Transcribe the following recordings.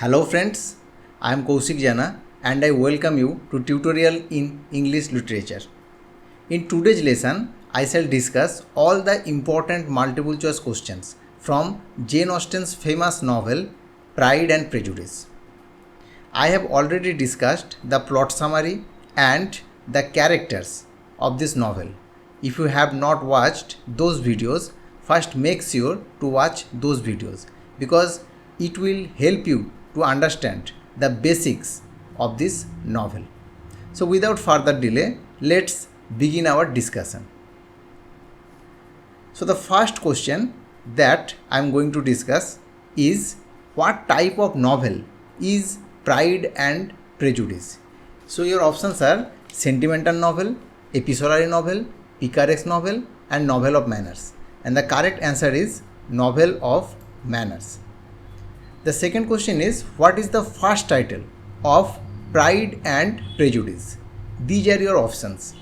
Hello friends, I am Kausik Jana and I welcome you to tutorial in English literature. In today's lesson, I shall discuss all the important multiple choice questions from Jane Austen's famous novel Pride and Prejudice. I have already discussed the plot summary and the characters of this novel. If you have not watched those videos, first make sure to watch those videos because it will help you to understand the basics of this novel. So without further delay, let's begin our discussion. So the first question that I am going to discuss is what type of novel is Pride and Prejudice? So your options are sentimental novel, epistolary novel, picaresque novel and novel of manners. And the correct answer is novel of manners. The second question is what is the first title of Pride and Prejudice? These are your options.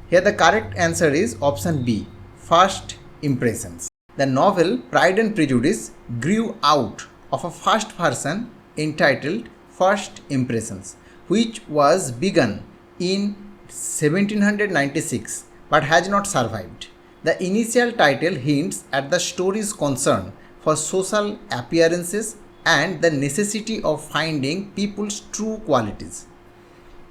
Here the correct answer is option B, First Impressions. The novel Pride and Prejudice grew out of a first version entitled First Impressions, which was begun in 1796 but has not survived. The initial title hints at the story's concern for social appearances and the necessity of finding people's true qualities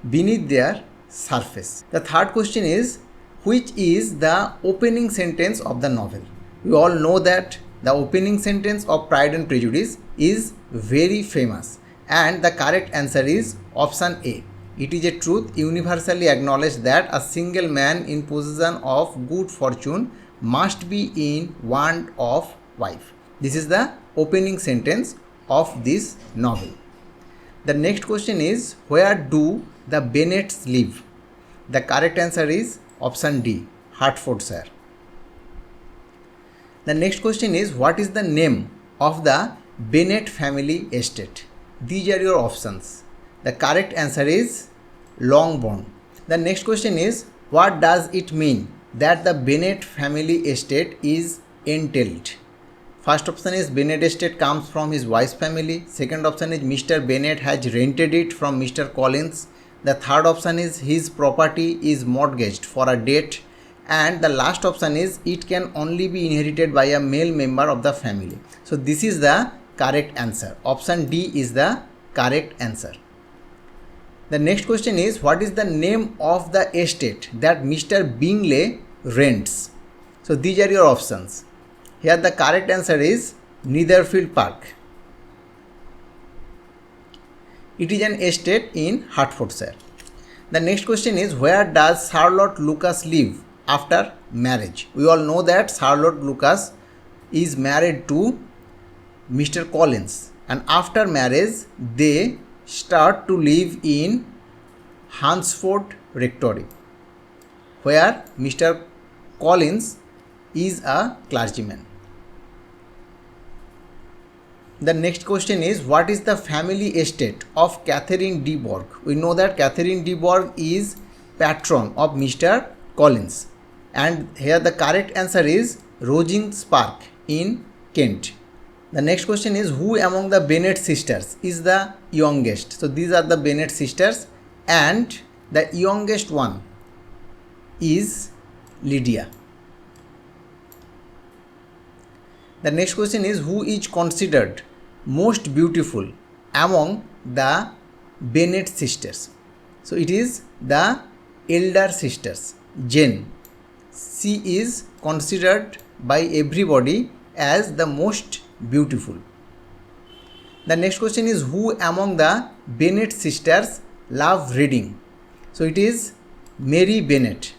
beneath their surface. The third question is which is the opening sentence of the novel? We all know that the opening sentence of Pride and Prejudice is very famous and the correct answer is option A. It is a truth universally acknowledged that a single man in possession of good fortune must be in want of wife. This is the opening sentence of this novel. The next question is where do the Bennets live? The correct answer is option D, Hertfordshire. The next question is what is the name of the Bennet family estate? These are your options. The correct answer is Longbourn. The next question is what does it mean that the Bennet family estate is entailed? First option is Bennet estate comes from his wife's family. Second option is Mr. Bennet has rented it from Mr. Collins. The third option is his property is mortgaged for a debt. And the last option is it can only be inherited by a male member of the family. So this is the correct answer. Option D is the correct answer. The next question is what is the name of the estate that Mr. Bingley rents? So these are your options. Here the correct answer is Netherfield Park. It is an estate in Hertfordshire. The next question is where does Charlotte Lucas live after marriage? We all know that Charlotte Lucas is married to Mr. Collins and after marriage they start to live in Hunsford Rectory where Mr. Collins is a clergyman. The next question is what is the family estate of Catherine de Bourgh? We know that Catherine de Bourgh is patron of Mr. Collins and here the correct answer is Rosings Park in Kent. The next question is who among the Bennet sisters is the youngest? So these are the Bennet sisters and the youngest one is Lydia. The next question is who is considered most beautiful among the Bennet sisters? So it is the elder sisters, Jane. She is considered by everybody as the most beautiful. The next question is who among the Bennet sisters love reading? So it is Mary Bennet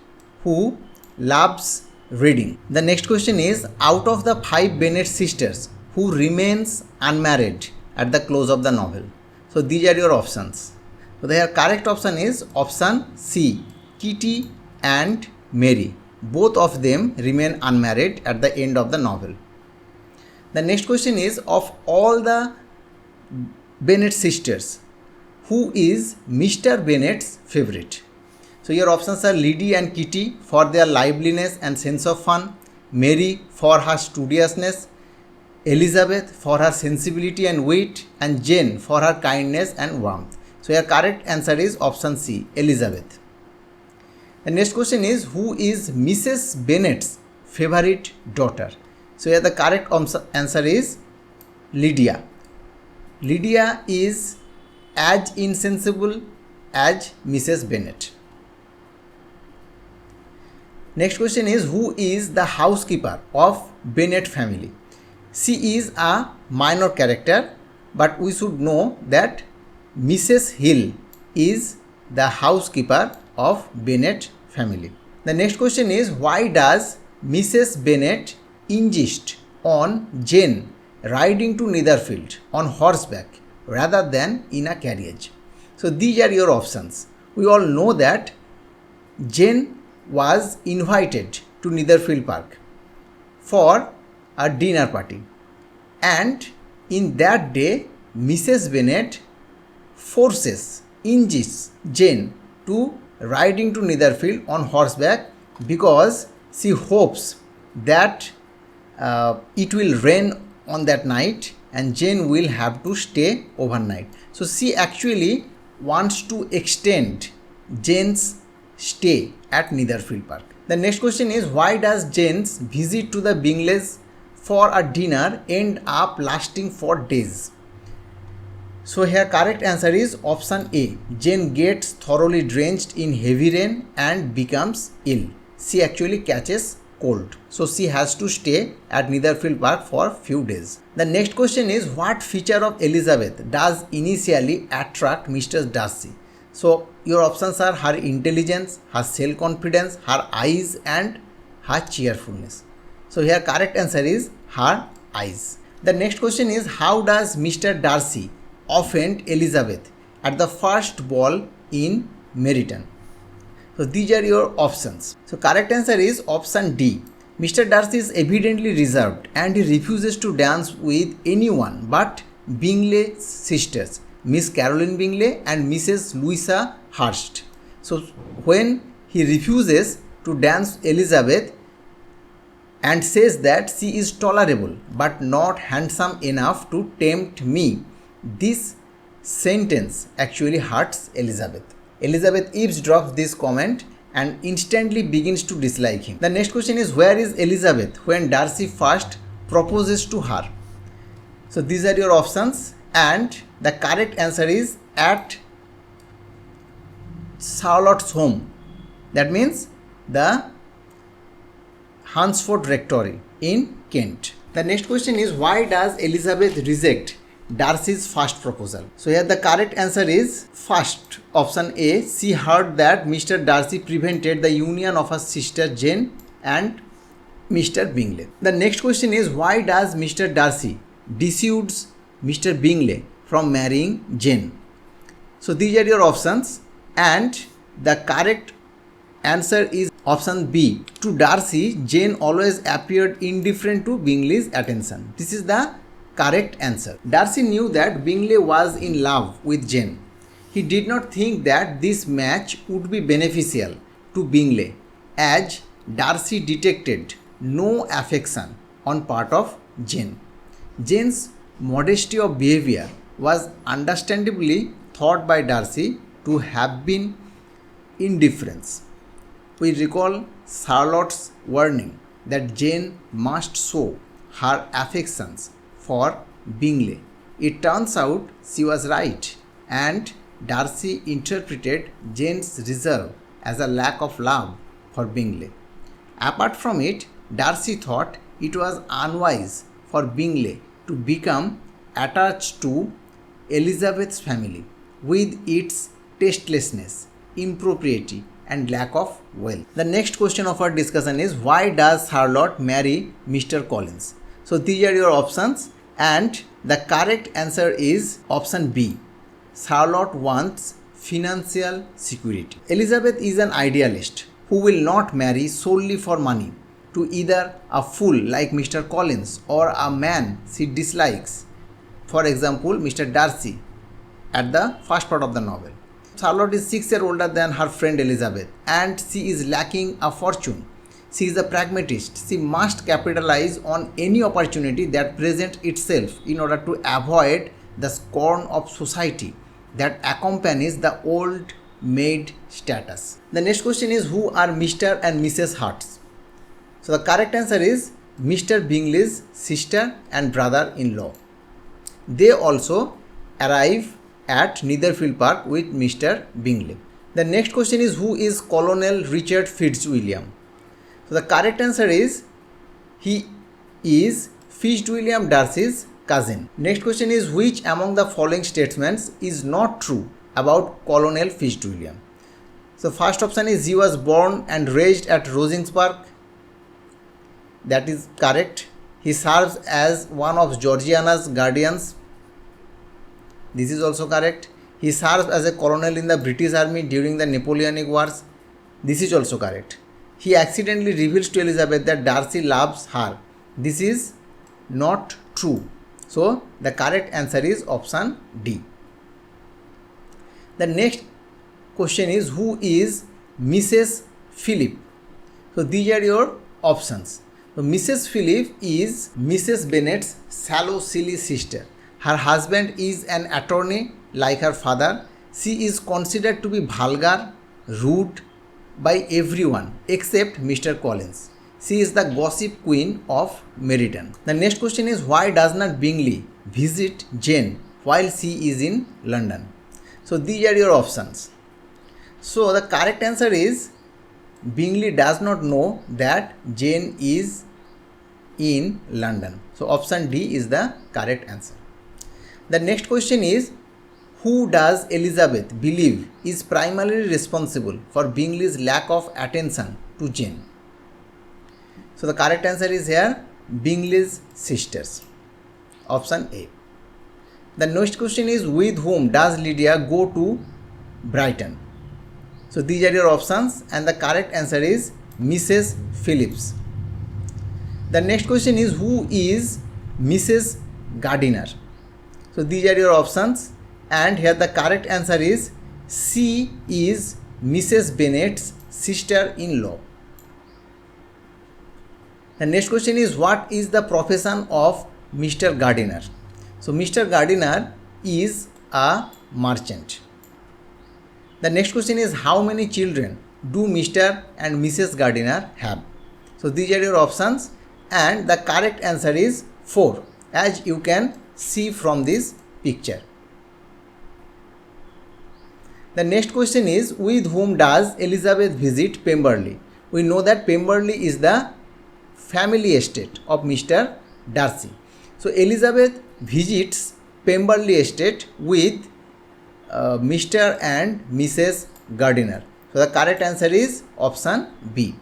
who loves reading. The next question is out of the 5 Bennet sisters who remains unmarried at the close of the novel? So these are your options. So the correct option is option C, Kitty and Mary. Both of them remain unmarried at the end of the novel. The next question is of all the Bennet sisters, who is Mr. Bennet's favorite? So your options are Lydie and Kitty for their liveliness and sense of fun, Mary for her studiousness, Elizabeth for her sensibility and wit, and Jane for her kindness and warmth. So your correct answer is option C, Elizabeth. The next question is, who is Mrs. Bennet's favorite daughter? So here the correct answer is Lydia. Lydia is as insensible as Mrs. Bennet. Next question is, who is the housekeeper of Bennet family? She is a minor character, but we should know that Mrs. Hill is the housekeeper of Bennet family. The next question is, why does Mrs. Bennet insist on Jane riding to Netherfield on horseback rather than in a carriage? So these are your options. We all know that Jane was invited to Netherfield Park for a dinner party, and in that day Mrs. Bennet insists Jane to riding to Netherfield on horseback because she hopes that it will rain on that night and Jane will have to stay overnight. So she actually wants to extend Jane's stay at Netherfield Park. The next question is, why does Jane's visit to the Bingleys for a dinner end up lasting for days? So here correct answer is option A. Jane gets thoroughly drenched in heavy rain and becomes ill. She actually catches cold. So she has to stay at Netherfield Park for few days. The next question is, what feature of Elizabeth does initially attract Mr. Darcy? So your options are her intelligence, her self-confidence, her eyes and her cheerfulness. So here correct answer is her eyes. The next question is, how does Mr. Darcy offend Elizabeth at the first ball in Meryton? So these are your options. So correct answer is option D. Mr. Darcy is evidently reserved and he refuses to dance with anyone but Bingley's sisters, Miss Caroline Bingley and Mrs. Louisa Hurst. So when he refuses to dance Elizabeth and says that she is tolerable but not handsome enough to tempt me, this sentence actually hurts Elizabeth. Elizabeth eavesdrops this comment and instantly begins to dislike him. The next question is, where is Elizabeth when Darcy first proposes to her? So these are your options, and the correct answer is at Charlotte's home. That means the Hunsford Rectory in Kent. The next question is, why does Elizabeth reject Darcy's first proposal? So here the correct answer is first, option A. She heard that Mr. Darcy prevented the union of her sister Jane and Mr. Bingley. The next question is, why does Mr. Darcy dissuades Mr. Bingley from marrying Jane? So these are your options, and the correct answer is option B. To Darcy, Jane always appeared indifferent to Bingley's attention. This is the correct answer. Darcy knew that Bingley was in love with Jane. He did not think that this match would be beneficial to Bingley, as Darcy detected no affection on part of Jane. Jane's modesty of behavior was understandably thought by Darcy to have been indifference. We recall Charlotte's warning that Jane must show her affections for Bingley. It turns out she was right, and Darcy interpreted Jane's reserve as a lack of love for Bingley. Apart from it, Darcy thought it was unwise for Bingley to become attached to Elizabeth's family with its tastelessness, impropriety and lack of wealth. The next question of our discussion is, why does Charlotte marry Mr. Collins? So these are your options, and the correct answer is option B. Charlotte wants financial security. Elizabeth is an idealist who will not marry solely for money to either a fool like Mr. Collins or a man she dislikes, for example Mr. Darcy, at the first part of the novel. Charlotte is 6 years older than her friend Elizabeth, and she is lacking a fortune. She is a pragmatist. She must capitalize on any opportunity that presents itself in order to avoid the scorn of society that accompanies the old maid status. The next question is, who are Mr. and Mrs. Hertz? So the correct answer is Mr. Bingley's sister and brother-in-law. They also arrive at Netherfield Park with Mr. Bingley. The next question is, who is Colonel Richard Fitzwilliam? So the correct answer is, he is Fitzwilliam Darcy's cousin. Next question is, which among the following statements is not true about Colonel Fitzwilliam? So first option is, he was born and raised at Rosings Park. That is correct. He serves as one of Georgiana's guardians. This is also correct. He serves as a colonel in the British Army during the Napoleonic Wars. This is also correct. He accidentally reveals to Elizabeth that Darcy loves her. This is not true. So the correct answer is option D. The next question is, who is Mrs. Philip? So these are your options. So Mrs. Philip is Mrs. Bennet's sallow, silly sister. Her husband is an attorney like her father. She is considered to be vulgar, rude by everyone except Mr. Collins. She is the gossip queen of Meryton. The next question is, why does not Bingley visit Jane while she is in London? So these are your options. So the correct answer is, Bingley does not know that Jane is in London. So option D is the correct answer. The next question is, who does Elizabeth believe is primarily responsible for Bingley's lack of attention to Jane? So the correct answer is here, Bingley's sisters. Option A. The next question is, with whom does Lydia go to Brighton? So these are your options and the correct answer is Mrs. Phillips. The next question is, who is Mrs. Gardiner? So these are your options and here the correct answer is, she is Mrs. Bennet's sister-in-law. The next question is, what is the profession of Mr. Gardiner? So Mr. Gardiner is a merchant. The next question is, how many children do Mr. and Mrs. Gardiner have? So these are your options and the correct answer is 4, as you can see from this picture. The next question is, with whom does Elizabeth visit Pemberley? We know that Pemberley is the family estate of Mr. Darcy. So Elizabeth visits Pemberley estate with Mr. and Mrs. Gardiner. So the correct answer is option B.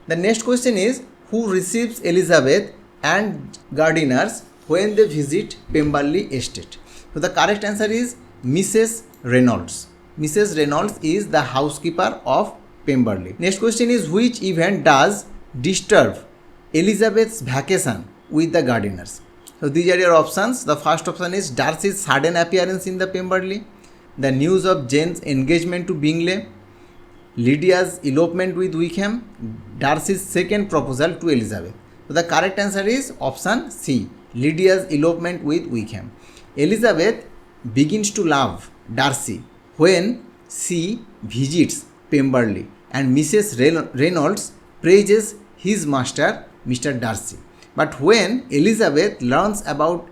The next question is, who receives Elizabeth and Gardiners when they visit Pemberley estate? So the correct answer is Mrs. Reynolds. Mrs. Reynolds is the housekeeper of Pemberley. Next question is, which event does disturb Elizabeth's vacation with the Gardiners? So these are your options. The first option is Darcy's sudden appearance in the Pemberley, the news of Jane's engagement to Bingley, Lydia's elopement with Wickham, Darcy's second proposal to Elizabeth. So the correct answer is option C, Lydia's elopement with Wickham. Elizabeth begins to love Darcy when she visits Pemberley and Mrs. Reynolds praises his master, Mr. Darcy. But when Elizabeth learns about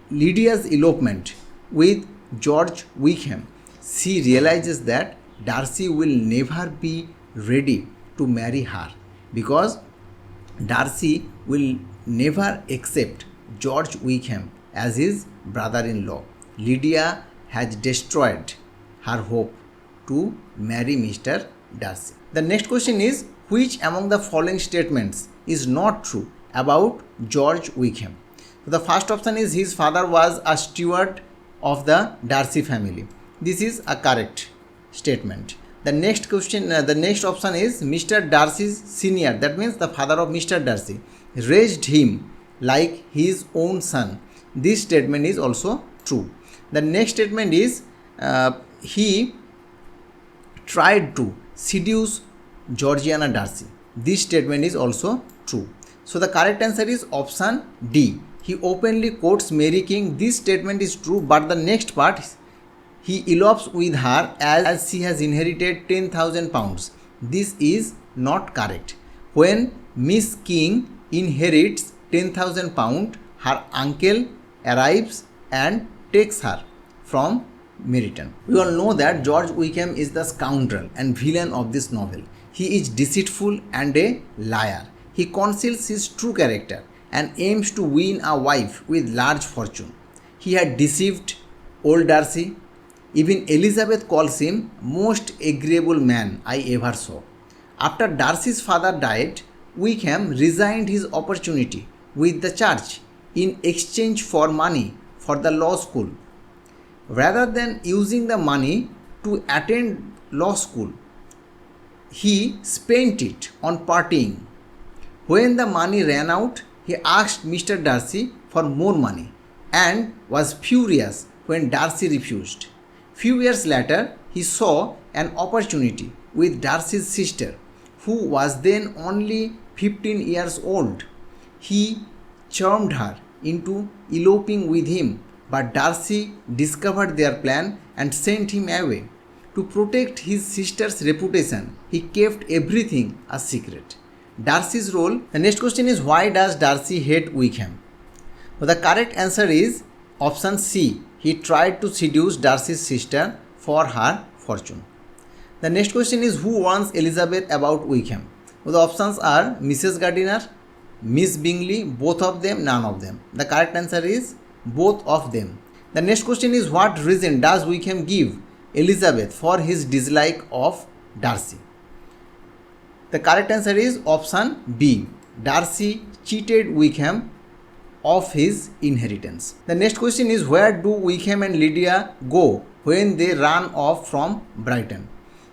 Lydia's elopement with George Wickham, she realizes that Darcy will never be ready to marry her because Darcy will never accept George Wickham as his brother-in-law. Lydia has destroyed her hope to marry Mr. Darcy. The next question is, which among the following statements is not true about George Wickham? So the first option is, his father was a steward of the Darcy family. This is a correct statement. The next question, the next option is, Mr. Darcy's senior, that means the father of Mr. Darcy, raised him like his own son. This statement is also true. The next statement is, he tried to seduce Georgiana Darcy. this statement is also true. So the correct answer is option D. He openly quotes Mary King. This statement is true, but the next part, he elopes with her as she has inherited 10,000 pounds. This is not correct. When Miss King inherits 10,000 pounds, her uncle arrives and takes her from Meryton. We all know that George Wickham is the scoundrel and villain of this novel. He is deceitful and a liar. He conceals his true character and aims to win a wife with large fortune. He had deceived old Darcy. Even Elizabeth calls him most agreeable man I ever saw. After Darcy's father died, Wickham resigned his opportunity with the church in exchange for money for the law school. Rather than using the money to attend law school, he spent it on partying. When the money ran out, he asked Mr. Darcy for more money and was furious when Darcy refused. Few years later, he saw an opportunity with Darcy's sister, who was then only 15 years old. He charmed her into eloping with him, but Darcy discovered their plan and sent him away. To protect his sister's reputation, he kept everything a secret. Darcy's role. The next question is, why does Darcy hate Wickham? So the correct answer is option C. He tried to seduce Darcy's sister for her fortune. The next question is, who warns Elizabeth about Wickham? So the options are Mrs. Gardiner, Miss Bingley, both of them, none of them. The correct answer is both of them. The next question is, what reason does Wickham give Elizabeth for his dislike of Darcy? The correct answer is option B. Darcy cheated Wickham of his inheritance. The next question is, where do Wickham and Lydia go when they run off from Brighton?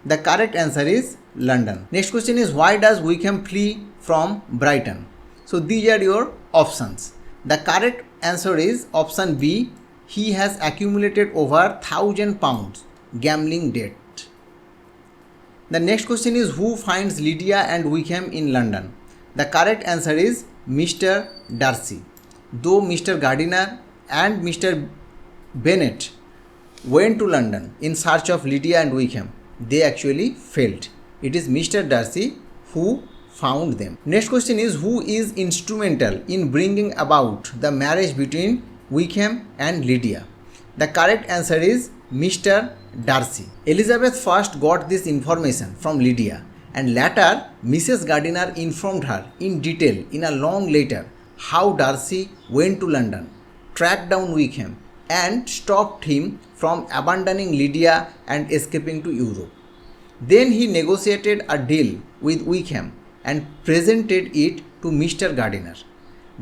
The correct answer is London. Next question is, why does Wickham flee from Brighton? So these are your options. The correct answer is option B. He has accumulated over £1,000 gambling debt. The next question is, who finds Lydia and Wickham in London? The correct answer is Mr. Darcy. Though Mr. Gardiner and Mr. Bennet went to London in search of Lydia and Wickham, they actually failed. It is Mr. Darcy who found them. Next question is, who is instrumental in bringing about the marriage between Wickham and Lydia? The correct answer is Mr. Darcy. Elizabeth first got this information from Lydia, and later Mrs. Gardiner informed her in detail in a long letter how Darcy went to London, tracked down Wickham, and stopped him from abandoning Lydia and escaping to Europe. Then he negotiated a deal with Wickham and presented it to Mr. Gardiner.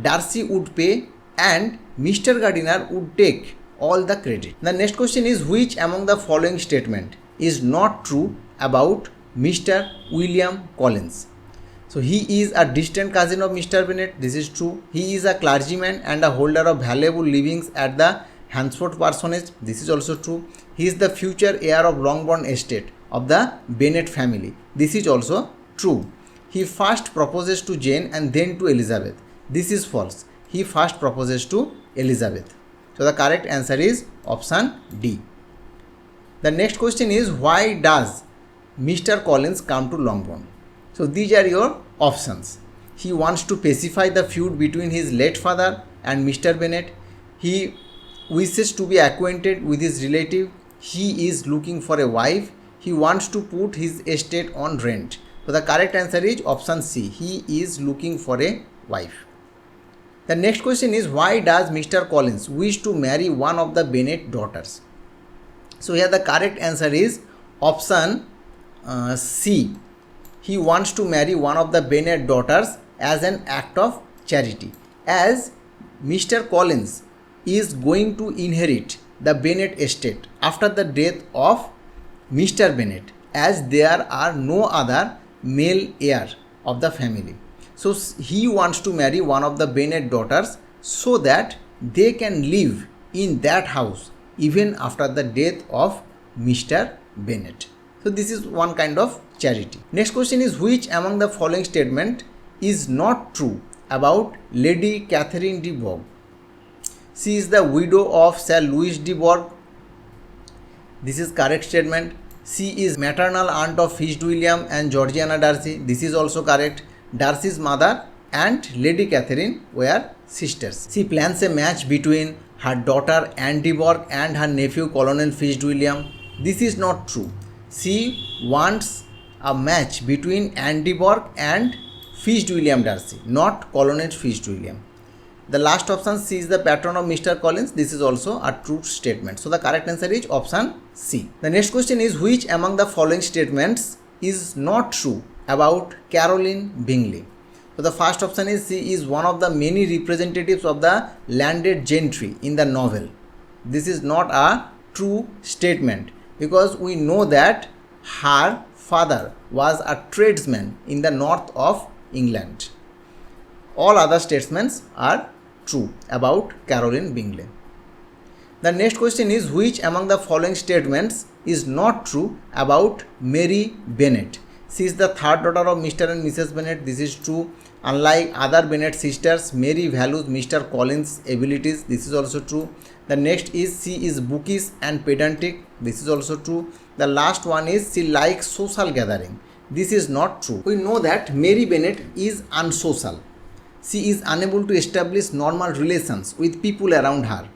Darcy would pay and Mr. Gardiner would take all the credit. The next question is, which among the following statement is not true about Mr. William Collins? So he is a distant cousin of Mr. Bennet. This is true. He is a clergyman and a holder of valuable livings at the Hansford parsonage. This is also true. He is the future heir of Longbourn estate of the Bennet family. This is also true. He first proposes to Jane and then to Elizabeth. This is false. He first proposes to Elizabeth. So the correct answer is option D. The next question is, why does Mr. Collins come to Longbourn? So these are your options. He wants to pacify the feud between his late father and Mr. Bennet. He wishes to be acquainted with his relative. He is looking for a wife. He wants to put his estate on rent. So the correct answer is option C. He is looking for a wife. The next question is, why does Mr. Collins wish to marry one of the Bennet daughters? So here the correct answer is option C. He wants to marry one of the Bennet daughters as an act of charity, as Mr. Collins is going to inherit the Bennet estate after the death of Mr. Bennet, as there are no other male heir of the family. So he wants to marry one of the Bennet daughters so that they can live in that house even after the death of Mr. Bennet. So So this is one kind of charity. Next question is, which among the following statement is not true about Lady Catherine de Bourgh? She is the widow of Sir Louis de Bourgh. This is correct statement. She is maternal aunt of Fitzwilliam and Georgiana Darcy. This is also correct. Darcy's mother and Lady Catherine were sisters. She plans a match between her daughter Anne de Bourgh and her nephew Colonel Fitzwilliam. This is not true. She wants a match between Anne de Bourgh and Fitzwilliam Darcy, not Colonel Fitzwilliam. The last option, she is the patron of Mr. Collins. This is also a true statement. So the correct answer is option C. The next question is, which among the following statements is not true about Caroline Bingley? So the first option is, she is one of the many representatives of the landed gentry in the novel. This is not a true statement because we know that her father was a tradesman in the north of England. All other statements are true about Caroline Bingley. The next question is, which among the following statements is not true about Mary Bennet? She is the third daughter of Mr. and Mrs. Bennet. This is true. Unlike other Bennet sisters, Mary values Mr. Collins' abilities. This is also true. The next is, she is bookish and pedantic. This is also true. The last one is, she likes social gathering. This is not true. We know that Mary Bennet is unsocial. She is unable to establish normal relations with people around her.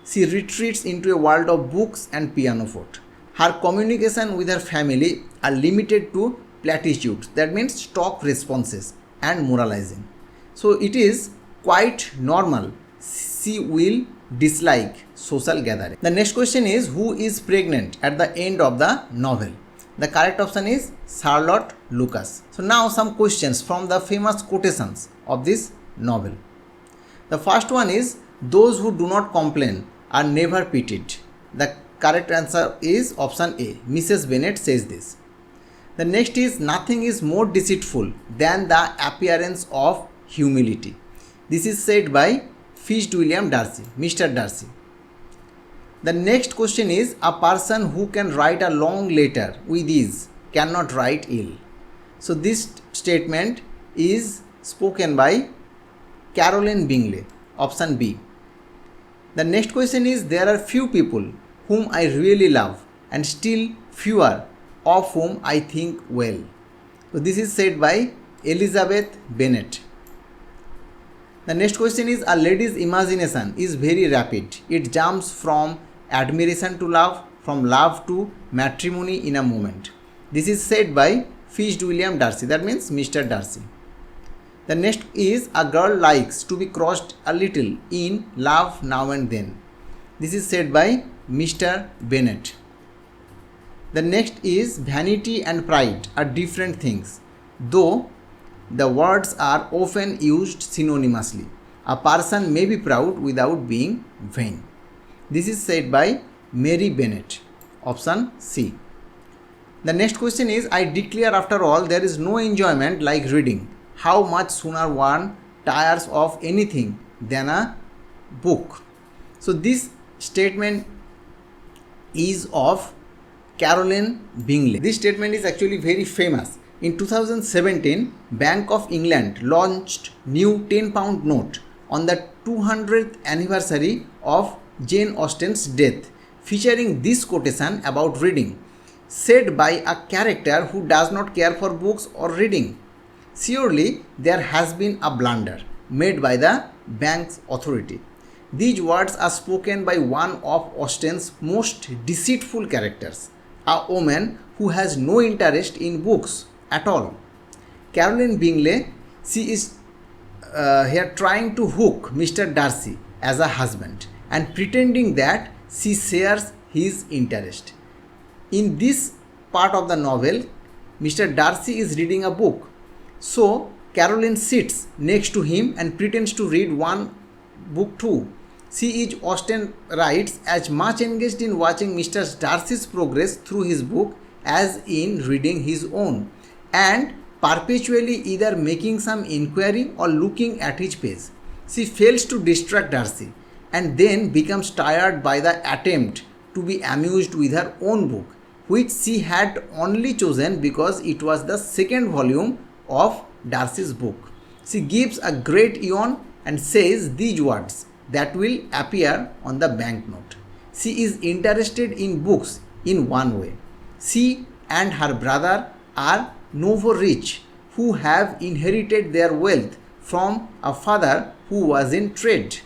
She retreats into a world of books and pianoforte. Her communication with her family are limited to platitudes, that means stock responses and moralizing. So it is quite normal. She will dislike social gathering. The next question is, who is pregnant at the end of the novel? The correct option is Charlotte Lucas. So now some questions from the famous quotations of this novel. The first one is, those who do not complain are never pitied. The correct answer is option A. Mrs. Bennet says this. The next is, nothing is more deceitful than the appearance of humility. This is said by Fitzwilliam Darcy, Mr. Darcy. The next question is, a person who can write a long letter with ease cannot write ill. So this statement is spoken by Caroline Bingley, option B. The next question is, there are few people whom I really love and still fewer of whom I think well. So this is said by Elizabeth Bennet. The next question is, a lady's imagination is very rapid. It jumps from admiration to love, from love to matrimony in a moment. This is said by Fitzwilliam Darcy, that means Mr. Darcy. The next is, a girl likes to be crossed a little in love now and then. This is said by Mr. Bennet. The next is, vanity and pride are different things, though the words are often used synonymously. A person may be proud without being vain. This is said by Mary Bennet, option C. The next question is, I declare after all there is no enjoyment like reading. How much sooner one tires of anything than a book. So this statement is of Caroline Bingley. This statement is actually very famous. In 2017, Bank of England launched new £10 note on the 200th anniversary of Jane Austen's death, featuring this quotation about reading, said by a character who does not care for books or reading. Surely there has been a blunder made by the bank's authority. These words are spoken by one of Austen's most deceitful characters, a woman who has no interest in books at all. Caroline Bingley, she is here trying to hook Mr. Darcy as a husband and pretending that she shares his interest. In this part of the novel, Mr. Darcy is reading a book. So Caroline sits next to him and pretends to read one book too. She is, Austen writes, as much engaged in watching Mr. Darcy's progress through his book as in reading his own, and perpetually either making some inquiry or looking at his page. She fails to distract Darcy and then becomes tired by the attempt to be amused with her own book which she had only chosen because it was the second volume of Darcy's book. She gives a great yawn and says these words that will appear on the banknote. She is interested in books in one way. She and her brother are nouveau rich who have inherited their wealth from a father who was in trade.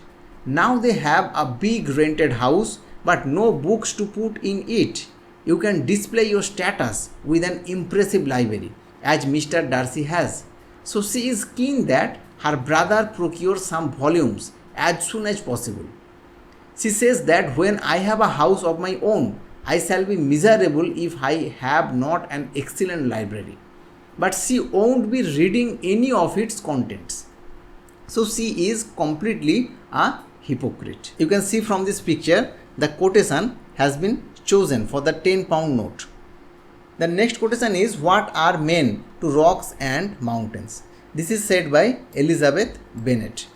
Now they have a big rented house but no books to put in it. You can display your status with an impressive library, as Mr. Darcy has. So she is keen that her brother procure some volumes as soon as possible. She says that when I have a house of my own, I shall be miserable if I have not an excellent library. But she won't be reading any of its contents. So she is completely a hypocrite. You can see from this picture the quotation has been chosen for the £10 note. The next quotation is, what are men to rocks and mountains? This is said by Elizabeth Bennet.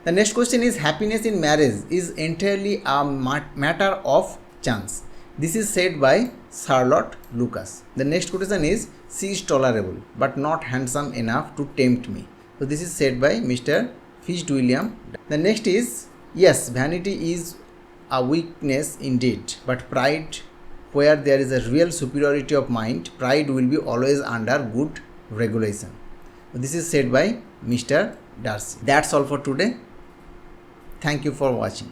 The next question is, happiness in marriage is entirely a matter of chance. This is said by Charlotte Lucas. The next quotation is, she is tolerable but not handsome enough to tempt me. So this is said by Mr. Fitzwilliam. The next is, yes, vanity is a weakness indeed, but pride, where there is a real superiority of mind, pride will be always under good regulation. This is said by Mr. Darcy. That's all for today. Thank you for watching.